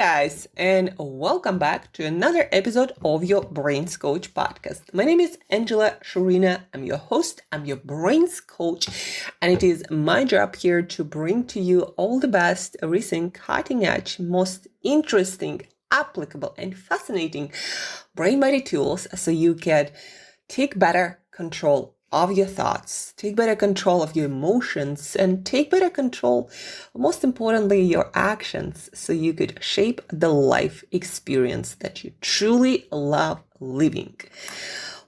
guys, and welcome back to another episode of your Brains Coach podcast. My name is Angela Shurina. I'm your host, I'm your Brains Coach, and it is my job here to bring to you all the best, recent, cutting edge, most interesting, applicable, and fascinating brain body tools so you can take better control of your thoughts, take better control of your emotions, and take better control, most importantly, your actions, so you could shape the life experience that you truly love living.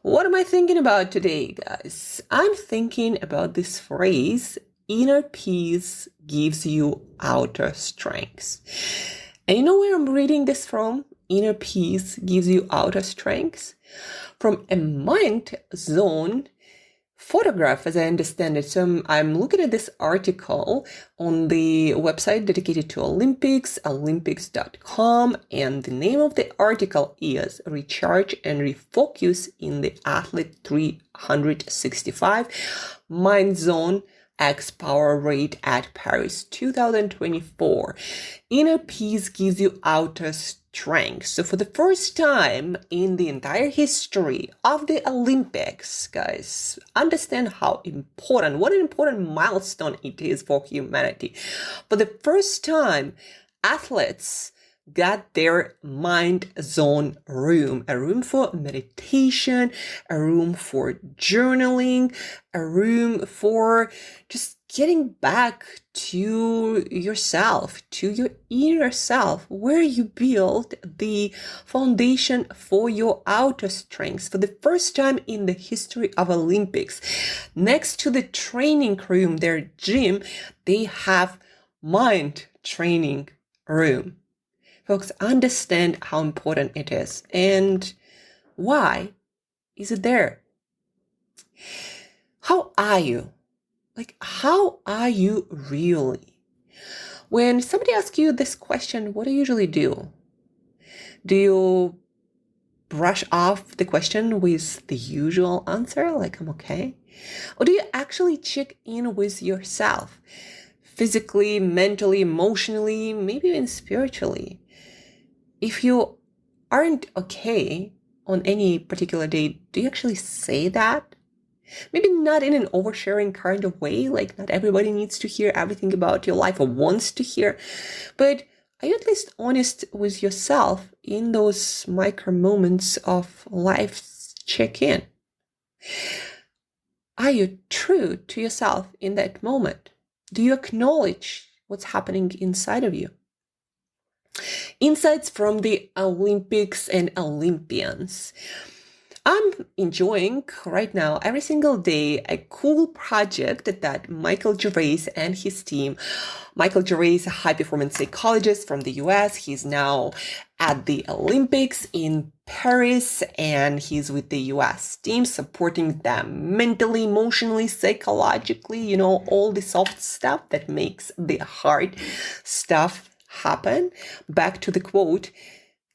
What am I thinking about today, guys? I'm thinking about this phrase, inner peace gives you outer strength. And you know where I'm reading this from? Inner peace gives you outer strength? From a mind zone photograph, as I understand it. So I'm looking at this article on the website dedicated to Olympics, olympics.com, and the name of the article is Recharge and Refocus in the Athlete 365 Mind Zone X Power Rate at Paris 2024. Inner peace gives you outer strength. So for the first time in the entire history of the Olympics, guys, understand how important, what an important milestone it is for humanity. For the first time, athletes got their mind zone room, a room for meditation, a room for journaling, a room for just getting back to yourself, to your inner self, where you build the foundation for your outer strengths. For the first time in the history of Olympics, next to the training room, their gym, they have mind training room. Folks, understand how important it is and why is it there? How are you? How are you really? When somebody asks you this question, what do you usually do? Do you brush off the question with the usual answer, like I'm okay? Or do you actually check in with yourself? Physically, mentally, emotionally, maybe even spiritually. If you aren't okay on any particular day, do you actually say that? Maybe not in an oversharing kind of way, like not everybody needs to hear everything about your life or wants to hear, but are you at least honest with yourself in those micro moments of life's check-in? Are you true to yourself in that moment? Do you acknowledge what's happening inside of you? Insights from the Olympics and Olympians. I'm enjoying right now every single day a cool project that Michael Gervais and his team. Michael Gervais, a high-performance psychologist from the US. He's now at the Olympics in Paris, and he's with the US team, supporting them mentally, emotionally, psychologically, all the soft stuff that makes the hard stuff happen. Back to the quote,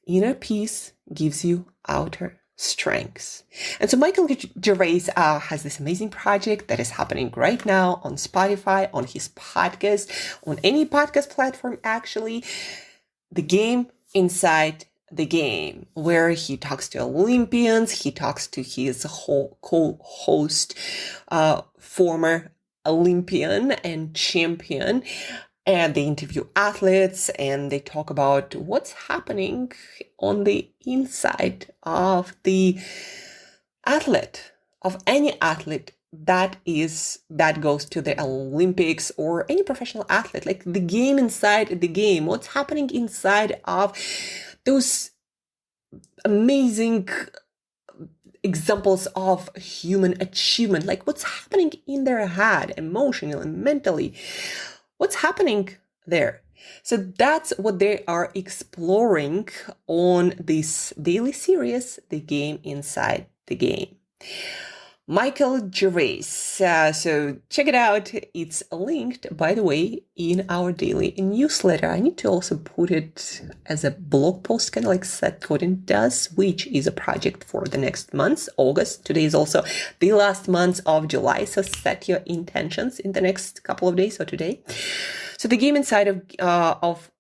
inner peace gives you outer strengths. And so Michael Gervais has this amazing project that is happening right now on Spotify, on his podcast, on any podcast platform, actually, The Game Inside the Game, where he talks to Olympians, he talks to his co-host, former Olympian and champion, and they interview athletes and they talk about what's happening on the inside of the athlete, of any athlete that goes to the Olympics or any professional athlete, like the game inside the game, what's happening inside of those amazing examples of human achievement, like what's happening in their head, emotionally, mentally. What's happening there? So that's what they are exploring on this daily series, The Game Inside the Game. Michael Gervais. So check it out. It's linked, by the way, in our daily newsletter. I need to also put it as a blog post, kind of like Seth Godin does, which is a project for the next month, August. Today is also the last month of July. So set your intentions in the next couple of days or today. So the game inside of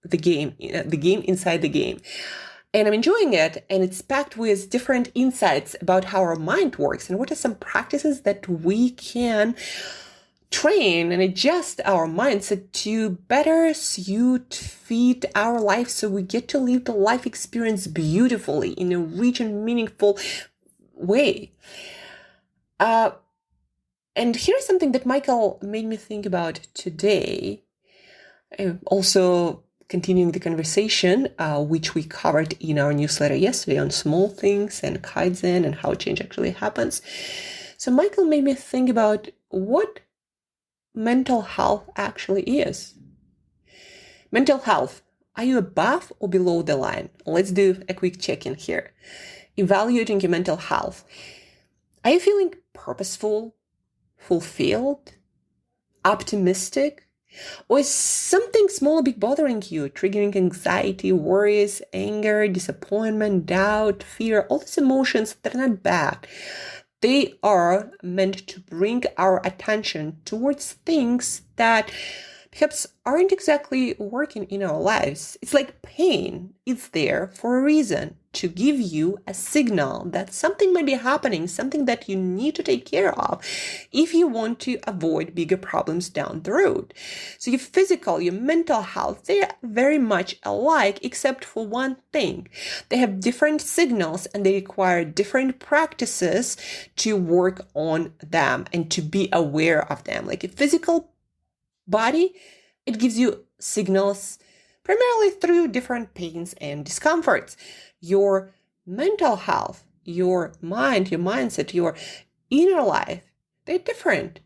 the game inside the game. And I'm enjoying it, and it's packed with different insights about how our mind works and what are some practices that we can train and adjust our mindset to better fit our life so we get to live the life experience beautifully in a rich and meaningful way. And here's something that Michael made me think about today. Also continuing the conversation, which we covered in our newsletter yesterday on small things and Kaizen and how change actually happens. So Michael made me think about what mental health actually is. Mental health. Are you above or below the line? Let's do a quick check-in here. Evaluating your mental health. Are you feeling purposeful, fulfilled, optimistic? Or is something small or big bothering you, triggering anxiety, worries, anger, disappointment, doubt, fear, all these emotions that are not bad? They are meant to bring our attention towards things that perhaps aren't exactly working in our lives. It's like pain. It's there for a reason, to give you a signal that something might be happening, something that you need to take care of if you want to avoid bigger problems down the road. So your physical, your mental health, they're very much alike except for one thing. They have different signals and they require different practices to work on them and to be aware of them. Like a physical body, it gives you signals primarily through different pains and discomforts. Your mental health, your mind, your mindset, your inner life, they're different.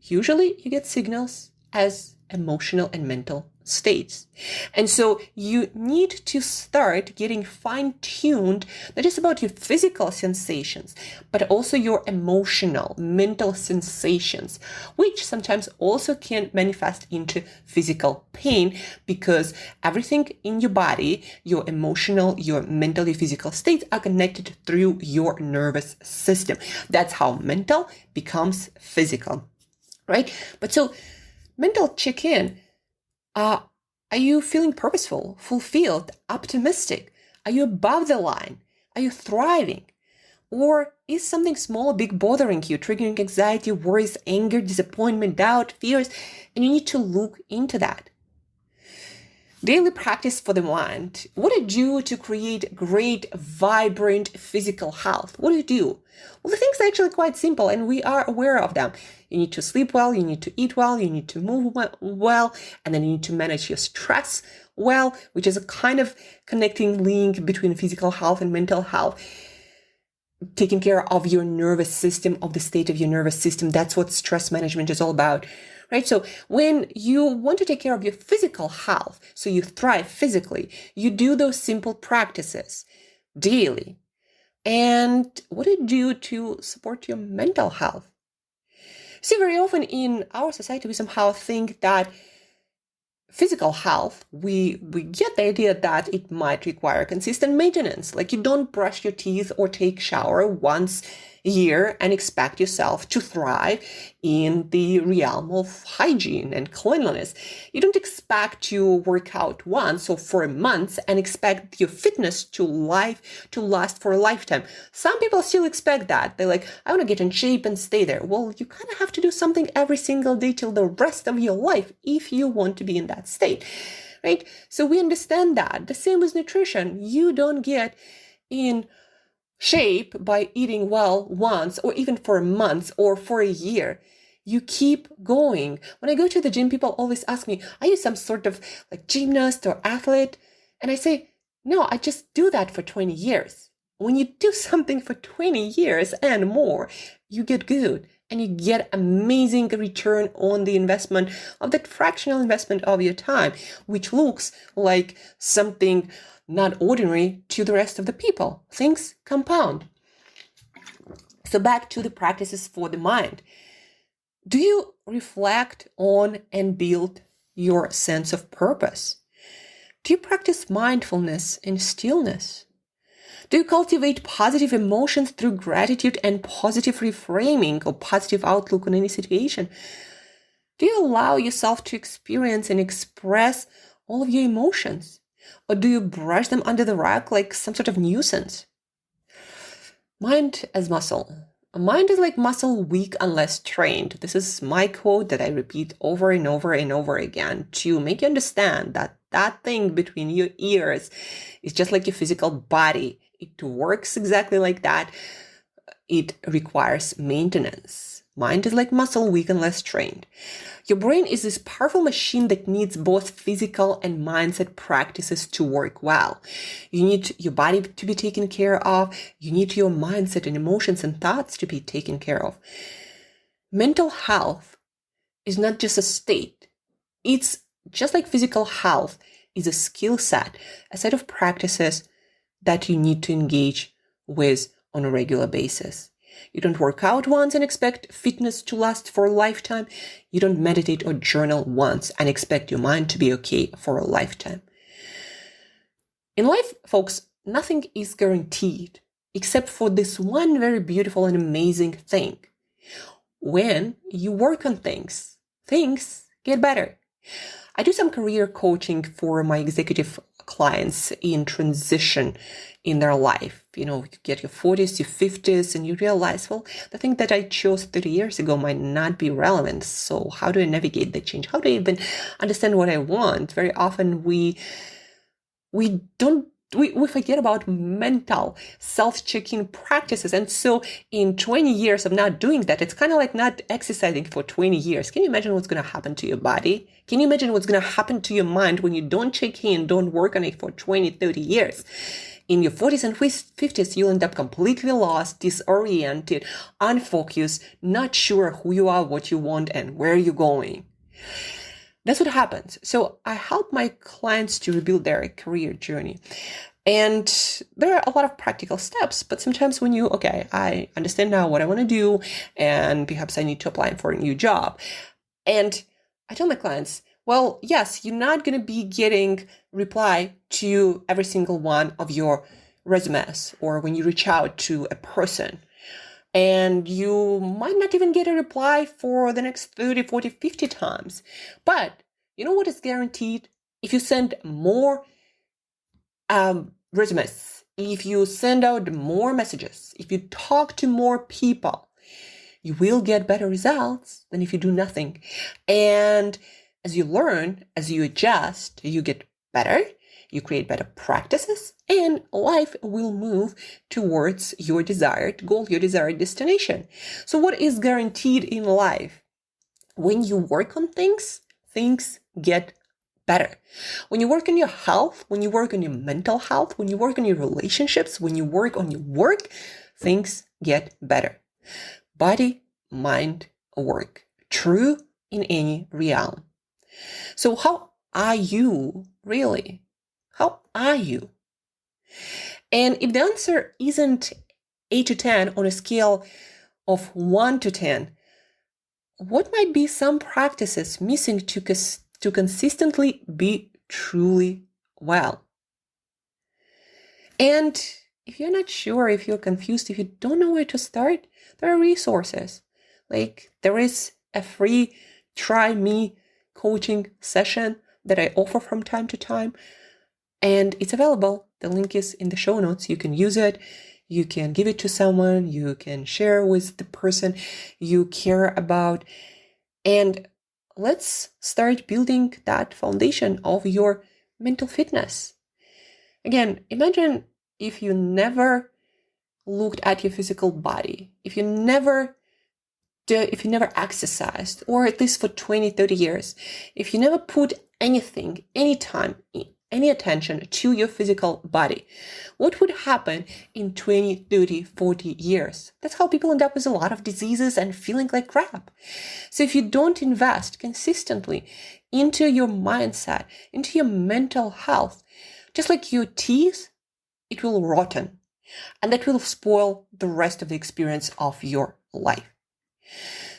Usually you get signals as emotional and mental states. And so you need to start getting fine-tuned, not just about your physical sensations, but also your emotional, mental sensations, which sometimes also can manifest into physical pain because everything in your body, your emotional, your mental, your physical states are connected through your nervous system. That's how mental becomes physical, right? But so mental check-in. Are you feeling purposeful, fulfilled, optimistic? Are you above the line? Are you thriving? Or is something small or big bothering you, triggering anxiety, worries, anger, disappointment, doubt, fears? And you need to look into that. Daily practice for the mind. What do you do to create great, vibrant physical health? What do you do? Well, the things are actually quite simple and we are aware of them. You need to sleep well, you need to eat well, you need to move well, and then you need to manage your stress well, which is a kind of connecting link between physical health and mental health. Taking care of your nervous system, of the state of your nervous system. That's what stress management is all about, right? So when you want to take care of your physical health, so you thrive physically, you do those simple practices daily. And what do you do to support your mental health? See, very often in our society, we somehow think that physical health, we get the idea that it might require consistent maintenance. Like you don't brush your teeth or take shower once a year and expect yourself to thrive in the realm of hygiene and cleanliness. You don't expect to work out once or for a month and expect your fitness to last for a lifetime. Some people still expect that. They're like, I want to get in shape and stay there. Well, you kind of have to do something every single day till the rest of your life if you want to be in that state, right? So we understand that. The same with nutrition. You don't get in shape by eating well once or even for a month or for a year. You keep going. When I go to the gym, people always ask me, are you some sort of like gymnast or athlete? And I say, no, I just do that for 20 years. When you do something for 20 years and more, you get good and you get amazing return on the investment of that fractional investment of your time, which looks like something not ordinary to the rest of the people. Things compound. So back to the practices for the mind. Do you reflect on and build your sense of purpose? Do you practice mindfulness and stillness? Do you cultivate positive emotions through gratitude and positive reframing or positive outlook on any situation? Do you allow yourself to experience and express all of your emotions? Or do you brush them under the rug like some sort of nuisance? Mind as muscle. A mind is like muscle, weak unless trained. This is my quote that I repeat over and over and over again to make you understand that that thing between your ears is just like your physical body. It works exactly like that. It requires maintenance. Mind is like muscle, weak unless trained. Your brain is this powerful machine that needs both physical and mindset practices to work well. You need your body to be taken care of. You need your mindset and emotions and thoughts to be taken care of. Mental health is not just a state. It's just like physical health is a skill set, a set of practices that you need to engage with on a regular basis. You don't work out once and expect fitness to last for a lifetime. You don't meditate or journal once and expect your mind to be okay for a lifetime. In life, folks, nothing is guaranteed except for this one very beautiful and amazing thing. When you work on things, things get better. I do some career coaching for my executive clients in transition in their life. You get your 40s, your 50s, and you realize, well, the thing that I chose 30 years ago might not be relevant. So how do I navigate the change? How do I even understand what I want? Very often we forget about mental self-checking practices. And so in 20 years of not doing that, it's kind of like not exercising for 20 years. Can you imagine what's going to happen to your body? Can you imagine what's going to happen to your mind when you don't check in, don't work on it for 20, 30 years? In your 40s and 50s, you'll end up completely lost, disoriented, unfocused, not sure who you are, what you want, and where you're going. That's what happens. So I help my clients to rebuild their career journey. And there are a lot of practical steps, but sometimes when I understand now what I want to do, and perhaps I need to apply for a new job. And I tell my clients, well, yes, you're not going to be getting reply to every single one of your resumes or when you reach out to a person. And you might not even get a reply for the next 30, 40, 50 times. But you know what is guaranteed? If you send more resumes, if you send out more messages, if you talk to more people, you will get better results than if you do nothing. And as you learn, as you adjust, you get better. You create better practices, and life will move towards your desired goal, your desired destination. So what is guaranteed in life? When you work on things, things get better. When you work on your health, when you work on your mental health, when you work on your relationships, when you work on your work, things get better. Body, mind, work. True in any realm. So how are you really? How are you? And if the answer isn't 8 to 10 on a scale of 1 to 10, what might be some practices missing to consistently be truly well? And if you're not sure, if you're confused, if you don't know where to start, there are resources. Like there is a free Try Me coaching session that I offer from time to time. And it's available. The link is in the show notes. You can use it. You can give it to someone. You can share with the person you care about. And let's start building that foundation of your mental fitness. Again, imagine if you never looked at your physical body, if you never exercised, or at least for 20, 30 years, if you never put anything, any time, any attention to your physical body, what would happen in 20, 30, 40 years? That's how people end up with a lot of diseases and feeling like crap. So if you don't invest consistently into your mindset, into your mental health, just like your teeth, it will rotten. And that will spoil the rest of the experience of your life.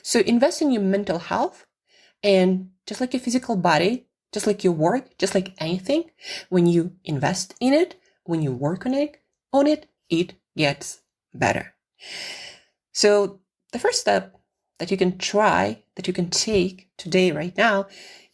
So invest in your mental health, and just like your physical body, just like your work, just like anything, when you invest in it, when you work on it, it gets better. So the first step that you can try, that you can take today, right now,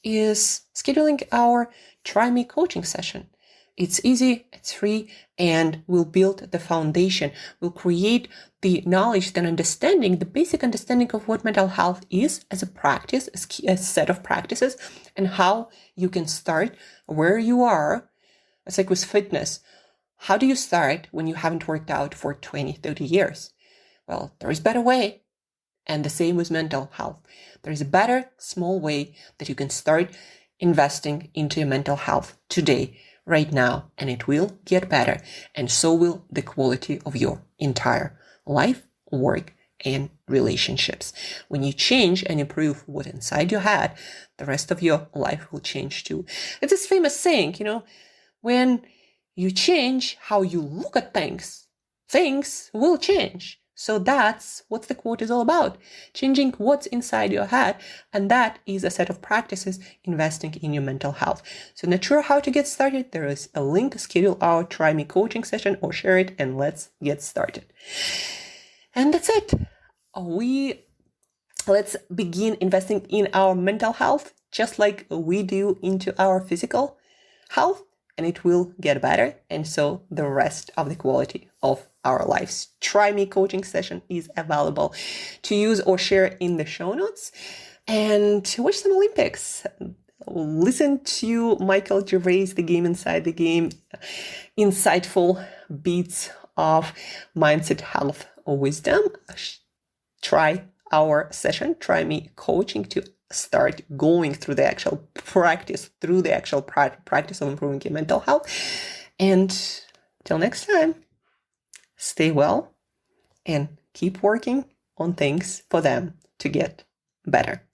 is scheduling our Try Me coaching session. It's easy, it's free, and will build the foundation, will create the knowledge and understanding, the basic understanding of what mental health is as a practice, a set of practices, and how you can start where you are. It's like with fitness. How do you start when you haven't worked out for 20, 30 years? Well, there is a better way. And the same with mental health. There is a better, small way that you can start investing into your mental health today, right now, and it will get better. And so will the quality of your entire life, work, and relationships. When you change and improve what's inside your head, the rest of your life will change too. It's this famous saying, when you change how you look at things, things will change. So that's what the quote is all about, changing what's inside your head. And that is a set of practices investing in your mental health. So not sure how to get started? There is a link, schedule our Try Me coaching session or share it and let's get started. And that's it. Let's begin investing in our mental health, just like we do into our physical health, and it will get better. And so the rest of the quality of our lives. Try Me coaching session is available to use or share in the show notes. And watch some Olympics. Listen to Michael Gervais, The Game Inside the Game, insightful bits of mindset, health, or wisdom. Try our session, Try Me coaching, to start going through the actual practice, of improving your mental health. And till next time, stay well and keep working on things for them to get better.